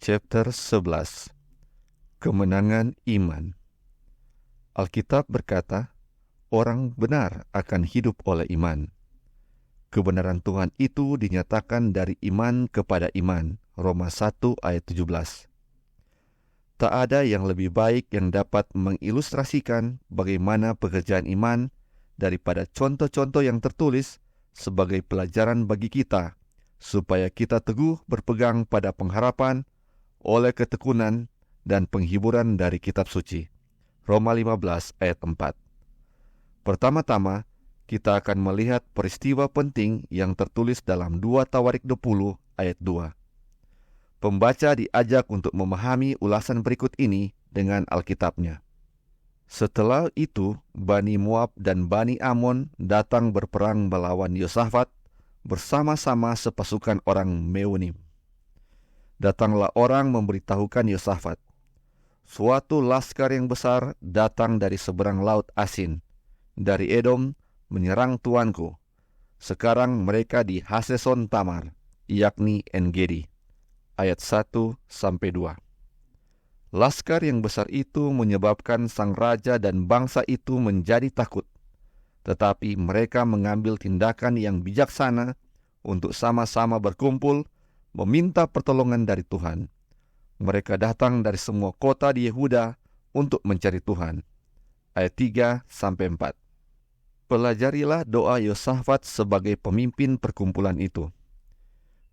Chapter 11. Kemenangan Iman. Alkitab berkata, orang benar akan hidup oleh iman. Kebenaran Tuhan itu dinyatakan dari iman kepada iman. Roma 1 ayat 17. Tak ada yang lebih baik yang dapat mengilustrasikan bagaimana pekerjaan iman daripada contoh-contoh yang tertulis sebagai pelajaran bagi kita, supaya kita teguh berpegang pada pengharapan oleh ketekunan dan penghiburan dari kitab suci. Roma 15 ayat 4. Pertama-tama, kita akan melihat peristiwa penting yang tertulis dalam 2 Tawarik 20 ayat 2. Pembaca diajak untuk memahami ulasan berikut ini dengan Alkitabnya. Setelah itu, Bani Moab dan Bani Amon datang berperang melawan Yosafat bersama-sama sepasukan orang Meunim. Datanglah orang memberitahukan Yosafat, suatu laskar yang besar datang dari seberang laut Asin, dari Edom, menyerang tuanku. Sekarang mereka di Haseson Tamar, yakni En-Gedi. Ayat 1-2. Laskar yang besar itu menyebabkan sang raja dan bangsa itu menjadi takut. Tetapi mereka mengambil tindakan yang bijaksana untuk sama-sama berkumpul meminta pertolongan dari Tuhan. Mereka datang dari semua kota di Yehuda untuk mencari Tuhan. Ayat 3-4. Pelajarilah doa Yosafat sebagai pemimpin perkumpulan itu.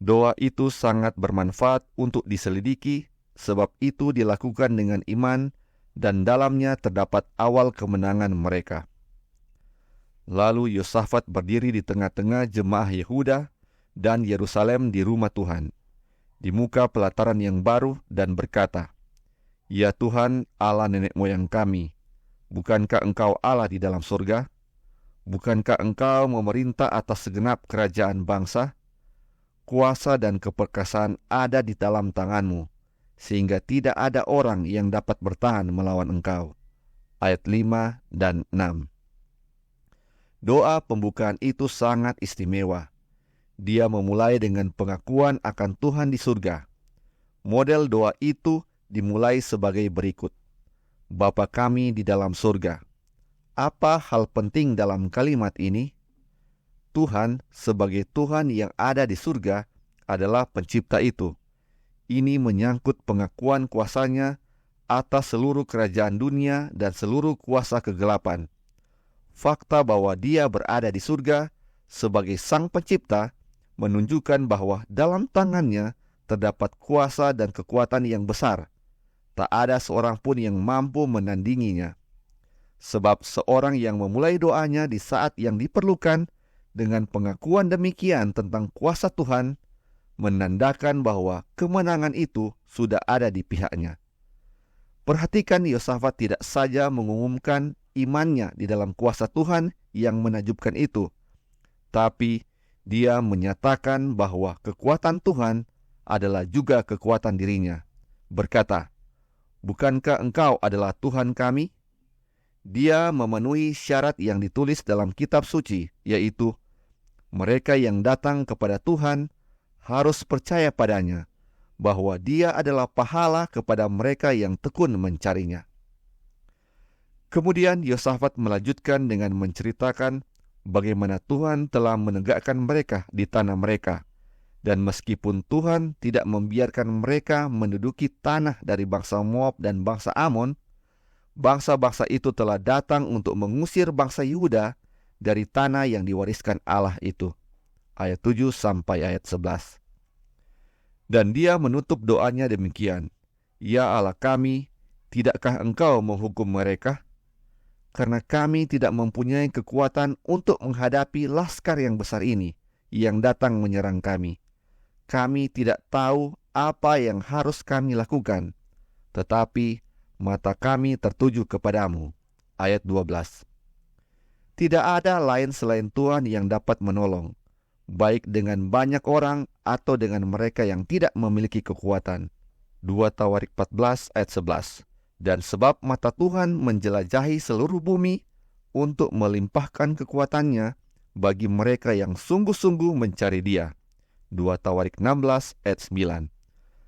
Doa itu sangat bermanfaat untuk diselidiki, sebab itu dilakukan dengan iman dan dalamnya terdapat awal kemenangan mereka. Lalu Yosafat berdiri di tengah-tengah jemaah Yehuda dan Yerusalem di rumah Tuhan, di muka pelataran yang baru, dan berkata, "Ya Tuhan, Allah nenek moyang kami, bukankah Engkau Allah di dalam surga? Bukankah Engkau memerintah atas segenap kerajaan bangsa? Kuasa dan keperkasaan ada di dalam tangan-Mu, sehingga tidak ada orang yang dapat bertahan melawan Engkau." Ayat 5 dan 6. Doa pembukaan itu sangat istimewa. Dia memulai dengan pengakuan akan Tuhan di surga. Model doa itu dimulai sebagai berikut. Bapa kami di dalam surga. Apa hal penting dalam kalimat ini? Tuhan sebagai Tuhan yang ada di surga adalah pencipta itu. Ini menyangkut pengakuan kuasanya atas seluruh kerajaan dunia dan seluruh kuasa kegelapan. Fakta bahwa Dia berada di surga sebagai Sang Pencipta menunjukkan bahwa dalam tangannya terdapat kuasa dan kekuatan yang besar. Tak ada seorang pun yang mampu menandinginya. Sebab seorang yang memulai doanya di saat yang diperlukan dengan pengakuan demikian tentang kuasa Tuhan, menandakan bahwa kemenangan itu sudah ada di pihaknya. Perhatikan, Yosafat tidak saja mengumumkan imannya di dalam kuasa Tuhan yang menakjubkan itu, tapi dia menyatakan bahwa kekuatan Tuhan adalah juga kekuatan dirinya. Berkata, "Bukankah Engkau adalah Tuhan kami?" Dia memenuhi syarat yang ditulis dalam kitab suci, yaitu mereka yang datang kepada Tuhan harus percaya padanya, bahwa Dia adalah pahala kepada mereka yang tekun mencarinya. Kemudian Yosafat melanjutkan dengan menceritakan bagaimana Tuhan telah menegakkan mereka di tanah mereka. Dan meskipun Tuhan tidak membiarkan mereka menduduki tanah dari bangsa Moab dan bangsa Amon, bangsa-bangsa itu telah datang untuk mengusir bangsa Yehuda dari tanah yang diwariskan Allah itu. Ayat 7 sampai ayat 11. Dan dia menutup doanya demikian, "Ya Allah kami, tidakkah Engkau menghukum mereka? Karena kami tidak mempunyai kekuatan untuk menghadapi laskar yang besar ini yang datang menyerang kami. Kami tidak tahu apa yang harus kami lakukan, tetapi mata kami tertuju kepadamu." Ayat 12. Tidak ada lain selain Tuhan yang dapat menolong, baik dengan banyak orang atau dengan mereka yang tidak memiliki kekuatan. 2 Tawarik 14 ayat 11. Dan sebab mata Tuhan menjelajahi seluruh bumi untuk melimpahkan kekuatannya bagi mereka yang sungguh-sungguh mencari Dia. 2 Tawarik 16 ayat 9.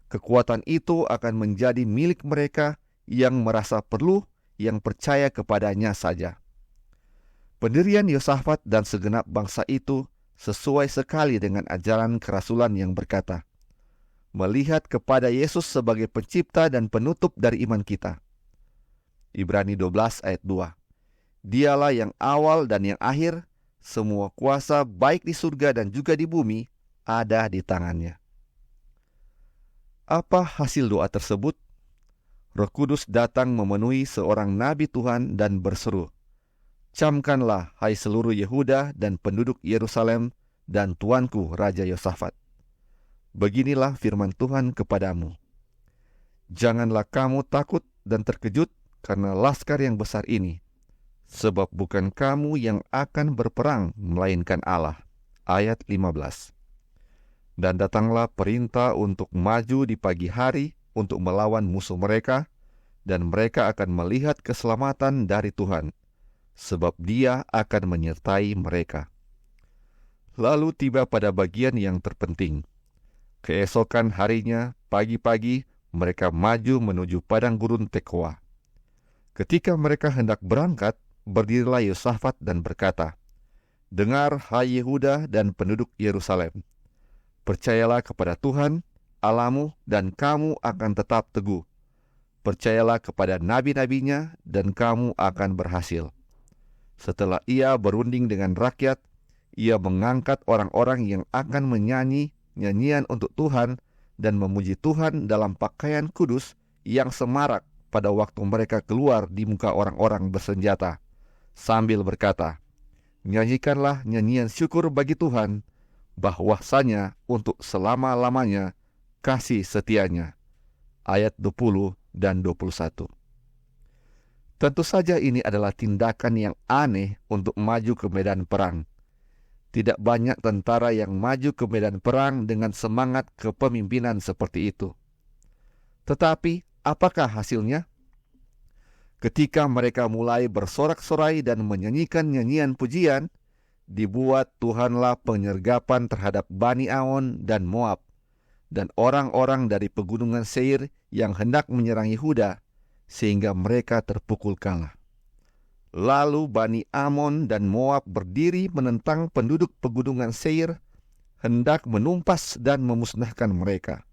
kekuatan itu akan menjadi milik mereka yang merasa perlu, yang percaya kepadanya saja. Pendirian Yosafat dan segenap bangsa itu sesuai sekali dengan ajaran kerasulan yang berkata, melihat kepada Yesus sebagai pencipta dan penutup dari iman kita. Ibrani 12 ayat 2. Dialah yang awal dan yang akhir, semua kuasa baik di surga dan juga di bumi ada di tangannya. Apa hasil doa tersebut? Roh Kudus datang memenuhi seorang nabi Tuhan dan berseru, camkanlah hai seluruh Yehuda dan penduduk Yerusalem dan tuanku Raja Yosafat. Beginilah firman Tuhan kepadamu. Janganlah kamu takut dan terkejut karena laskar yang besar ini, sebab bukan kamu yang akan berperang, melainkan Allah. Ayat 15. Dan datanglah perintah untuk maju di pagi hari untuk melawan musuh mereka, dan mereka akan melihat keselamatan dari Tuhan, sebab Dia akan menyertai mereka. Lalu tiba pada bagian yang terpenting. Keesokan harinya, pagi-pagi, mereka maju menuju padang gurun Tekoa. Ketika mereka hendak berangkat, berdirilah Yosafat dan berkata, dengar, hai Yehuda dan penduduk Yerusalem, percayalah kepada Tuhan, Allahmu, dan kamu akan tetap teguh. Percayalah kepada nabi-nabinya, dan kamu akan berhasil. Setelah ia berunding dengan rakyat, ia mengangkat orang-orang yang akan menyanyi nyanyian untuk Tuhan dan memuji Tuhan dalam pakaian kudus yang semarak pada waktu mereka keluar di muka orang-orang bersenjata, sambil berkata, nyanyikanlah nyanyian syukur bagi Tuhan, bahwasanya untuk selama-lamanya kasih setianya. Ayat 20 dan 21. Tentu saja ini adalah tindakan yang aneh untuk maju ke medan perang. Tidak banyak tentara yang maju ke medan perang dengan semangat kepemimpinan seperti itu. Tetapi, apakah hasilnya? Ketika mereka mulai bersorak-sorai dan menyanyikan nyanyian pujian, dibuat Tuhanlah penyergapan terhadap Bani Amon dan Moab, dan orang-orang dari pegunungan Seir yang hendak menyerang Yehuda, sehingga mereka terpukul kalah. Lalu Bani Amon dan Moab berdiri menentang penduduk pegunungan Seir, hendak menumpas dan memusnahkan mereka.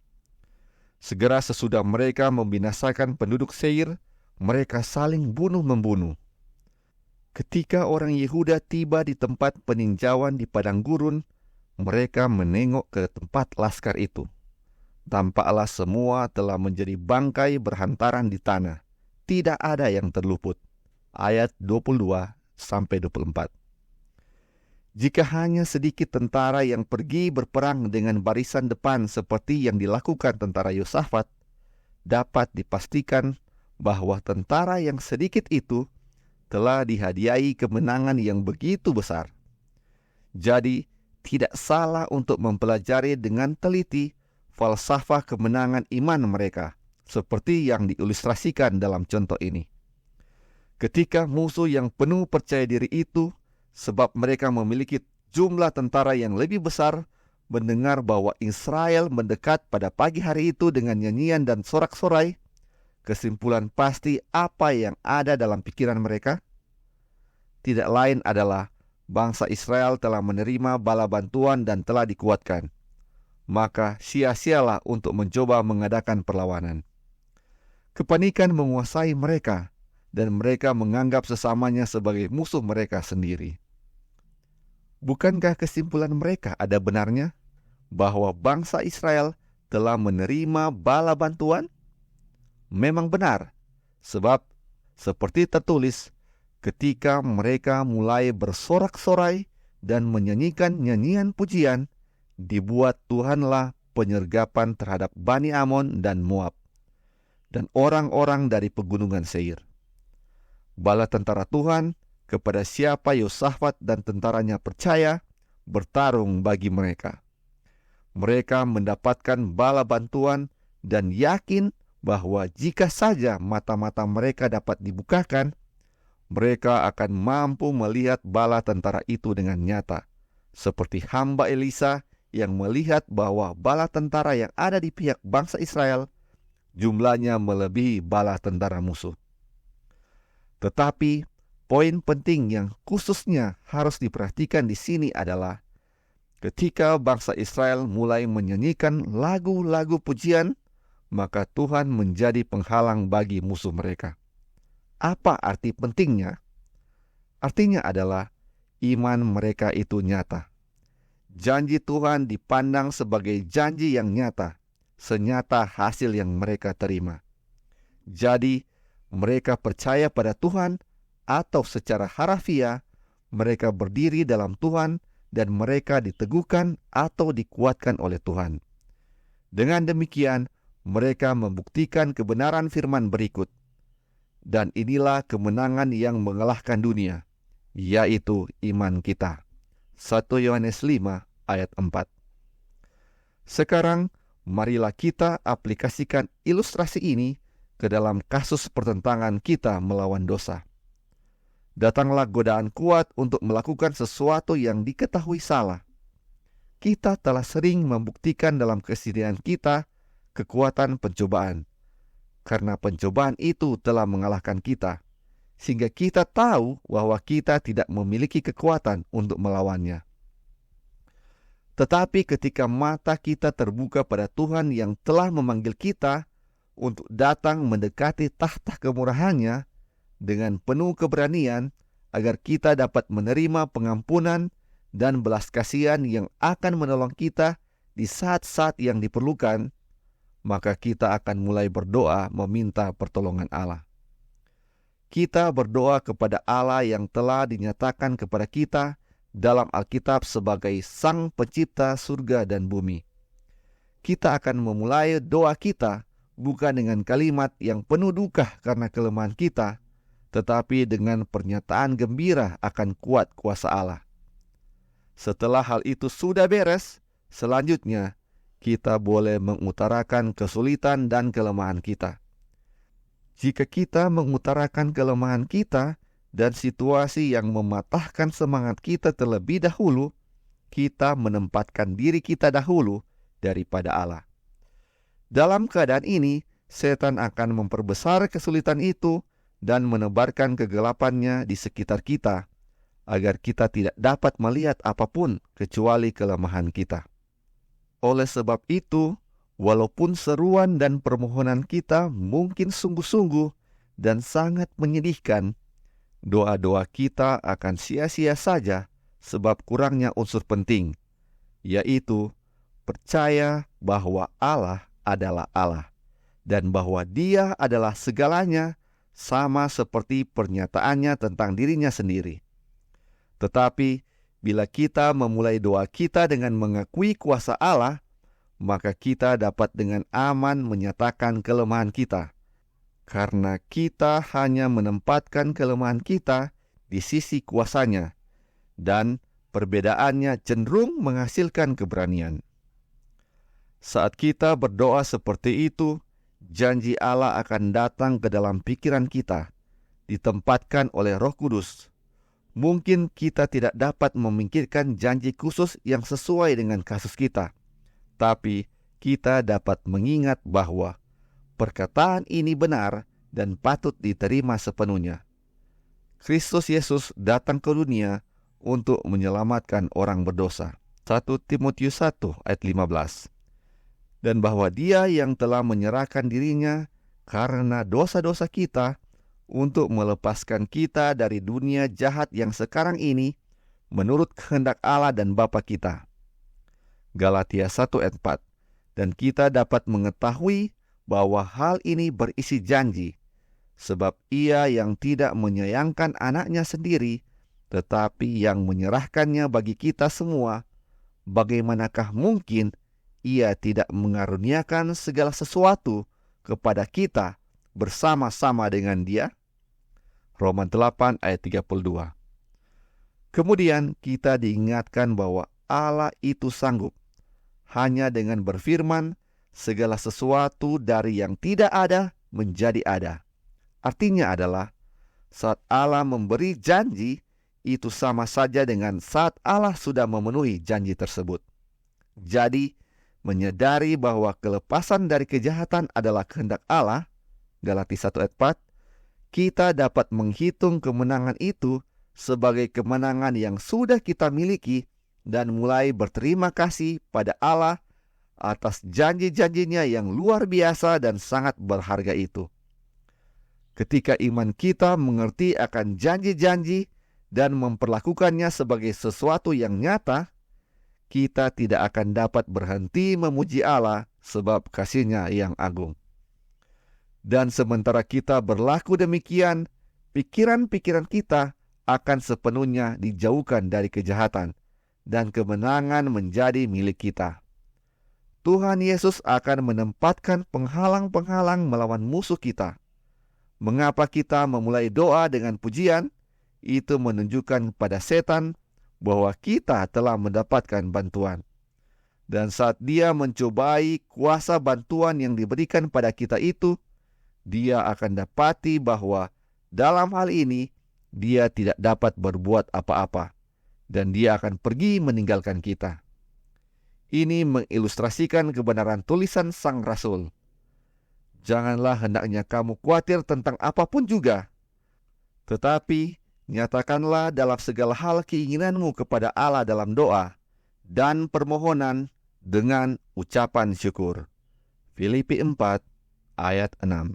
Segera sesudah mereka membinasakan penduduk Seir, mereka saling bunuh-membunuh. Ketika orang Yehuda tiba di tempat peninjauan di padang gurun, mereka menengok ke tempat laskar itu. Tampaklah semua telah menjadi bangkai berhantaran di tanah. Tidak ada yang terluput. Ayat 22-24. Jika hanya sedikit tentara yang pergi berperang dengan barisan depan seperti yang dilakukan tentara Yosafat, dapat dipastikan bahwa tentara yang sedikit itu telah dihadiahi kemenangan yang begitu besar. Jadi, tidak salah untuk mempelajari dengan teliti falsafah kemenangan iman mereka, seperti yang diilustrasikan dalam contoh ini. Ketika musuh yang penuh percaya diri itu, sebab mereka memiliki jumlah tentara yang lebih besar, mendengar bahwa Israel mendekat pada pagi hari itu dengan nyanyian dan sorak-sorai, kesimpulan pasti apa yang ada dalam pikiran mereka? Tidak lain adalah bangsa Israel telah menerima bala bantuan dan telah dikuatkan. Maka sia-sialah untuk mencoba mengadakan perlawanan. Kepanikan menguasai mereka, dan mereka menganggap sesamanya sebagai musuh mereka sendiri. Bukankah kesimpulan mereka ada benarnya bahwa bangsa Israel telah menerima bala bantuan? Memang benar, sebab seperti tertulis, ketika mereka mulai bersorak-sorai dan menyanyikan nyanyian pujian, dibuat Tuhanlah penyergapan terhadap Bani Amon dan Moab, dan orang-orang dari pegunungan Seir. Bala tentara Tuhan kepada siapa Yosafat dan tentaranya percaya, bertarung bagi mereka. Mereka mendapatkan bala bantuan dan yakin bahwa jika saja mata-mata mereka dapat dibukakan, mereka akan mampu melihat bala tentara itu dengan nyata, seperti hamba Elisa yang melihat bahwa bala tentara yang ada di pihak bangsa Israel jumlahnya melebihi bala tentara musuh. Tetapi poin penting yang khususnya harus diperhatikan di sini adalah ketika bangsa Israel mulai menyanyikan lagu-lagu pujian, maka Tuhan menjadi penghalang bagi musuh mereka. Apa arti pentingnya? Artinya adalah iman mereka itu nyata. Janji Tuhan dipandang sebagai janji yang nyata, senyata hasil yang mereka terima. Jadi, mereka percaya pada Tuhan, atau secara harafiah, mereka berdiri dalam Tuhan dan mereka diteguhkan atau dikuatkan oleh Tuhan. Dengan demikian, mereka membuktikan kebenaran firman berikut. Dan inilah kemenangan yang mengalahkan dunia, yaitu iman kita. 1 Yohanes 5 ayat 4. Sekarang, marilah kita aplikasikan ilustrasi ini ke dalam kasus pertentangan kita melawan dosa. Datanglah godaan kuat untuk melakukan sesuatu yang diketahui salah. Kita telah sering membuktikan dalam kesedihan kita kekuatan pencobaan, karena pencobaan itu telah mengalahkan kita, sehingga kita tahu bahwa kita tidak memiliki kekuatan untuk melawannya. Tetapi ketika mata kita terbuka pada Tuhan yang telah memanggil kita untuk datang mendekati tahta kemurahan-Nya dengan penuh keberanian, agar kita dapat menerima pengampunan dan belas kasihan yang akan menolong kita di saat-saat yang diperlukan, maka kita akan mulai berdoa meminta pertolongan Allah. Kita berdoa kepada Allah yang telah dinyatakan kepada kita dalam Alkitab sebagai Sang Pencipta surga dan bumi. Kita akan memulai doa kita bukan dengan kalimat yang penuh duka karena kelemahan kita, tetapi dengan pernyataan gembira akan kuat kuasa Allah. Setelah hal itu sudah beres, selanjutnya kita boleh mengutarakan kesulitan dan kelemahan kita. Jika kita mengutarakan kelemahan kita dan situasi yang mematahkan semangat kita terlebih dahulu, kita menempatkan diri kita dahulu daripada Allah. Dalam keadaan ini, setan akan memperbesar kesulitan itu dan menebarkan kegelapannya di sekitar kita, agar kita tidak dapat melihat apapun kecuali kelemahan kita. Oleh sebab itu, walaupun seruan dan permohonan kita mungkin sungguh-sungguh dan sangat menyedihkan, doa-doa kita akan sia-sia saja sebab kurangnya unsur penting, yaitu percaya bahwa Allah adalah Allah dan bahwa Dia adalah segalanya, sama seperti pernyataannya tentang dirinya sendiri. Tetapi bila kita memulai doa kita dengan mengakui kuasa Allah, maka kita dapat dengan aman menyatakan kelemahan kita, karena kita hanya menempatkan kelemahan kita di sisi kuasanya, dan perbedaannya cenderung menghasilkan keberanian. Saat kita berdoa seperti itu, janji Allah akan datang ke dalam pikiran kita, ditempatkan oleh Roh Kudus. Mungkin kita tidak dapat memikirkan janji khusus yang sesuai dengan kasus kita, tapi kita dapat mengingat bahwa perkataan ini benar dan patut diterima sepenuhnya. Kristus Yesus datang ke dunia untuk menyelamatkan orang berdosa. 1 Timotius 1 ayat 15. Dan bahwa Dia yang telah menyerahkan dirinya karena dosa-dosa kita untuk melepaskan kita dari dunia jahat yang sekarang ini menurut kehendak Allah dan Bapa kita. Galatia 1 ayat 4. Dan kita dapat mengetahui bahwa hal ini berisi janji, sebab Ia yang tidak menyayangkan anaknya sendiri, tetapi yang menyerahkannya bagi kita semua, bagaimanakah mungkin Ia tidak mengaruniakan segala sesuatu kepada kita bersama-sama dengan Dia? Roma 8 ayat 32. Kemudian kita diingatkan bahwa Allah itu sanggup hanya dengan berfirman segala sesuatu dari yang tidak ada menjadi ada. Artinya adalah saat Allah memberi janji, itu sama saja dengan saat Allah sudah memenuhi janji tersebut. Jadi, menyadari bahwa kelepasan dari kejahatan adalah kehendak Allah, Galatia 1 ayat 4, kita dapat menghitung kemenangan itu sebagai kemenangan yang sudah kita miliki dan mulai berterima kasih pada Allah atas janji-janjinya yang luar biasa dan sangat berharga itu. Ketika iman kita mengerti akan janji-janji dan memperlakukannya sebagai sesuatu yang nyata, kita tidak akan dapat berhenti memuji Allah sebab kasih-Nya yang agung. Dan sementara kita berlaku demikian, pikiran-pikiran kita akan sepenuhnya dijauhkan dari kejahatan, dan kemenangan menjadi milik kita. Tuhan Yesus akan menempatkan penghalang-penghalang melawan musuh kita. Mengapa kita memulai doa dengan pujian? Itu menunjukkan pada setan bahwa kita telah mendapatkan bantuan. Dan saat dia mencobai kuasa bantuan yang diberikan pada kita itu, dia akan dapati bahwa dalam hal ini dia tidak dapat berbuat apa-apa, dan dia akan pergi meninggalkan kita. Ini mengilustrasikan kebenaran tulisan Sang Rasul. Janganlah hendaknya kamu khawatir tentang apapun juga, tetapi nyatakanlah dalam segala hal keinginanmu kepada Allah dalam doa dan permohonan dengan ucapan syukur. Filipi 4 ayat 6.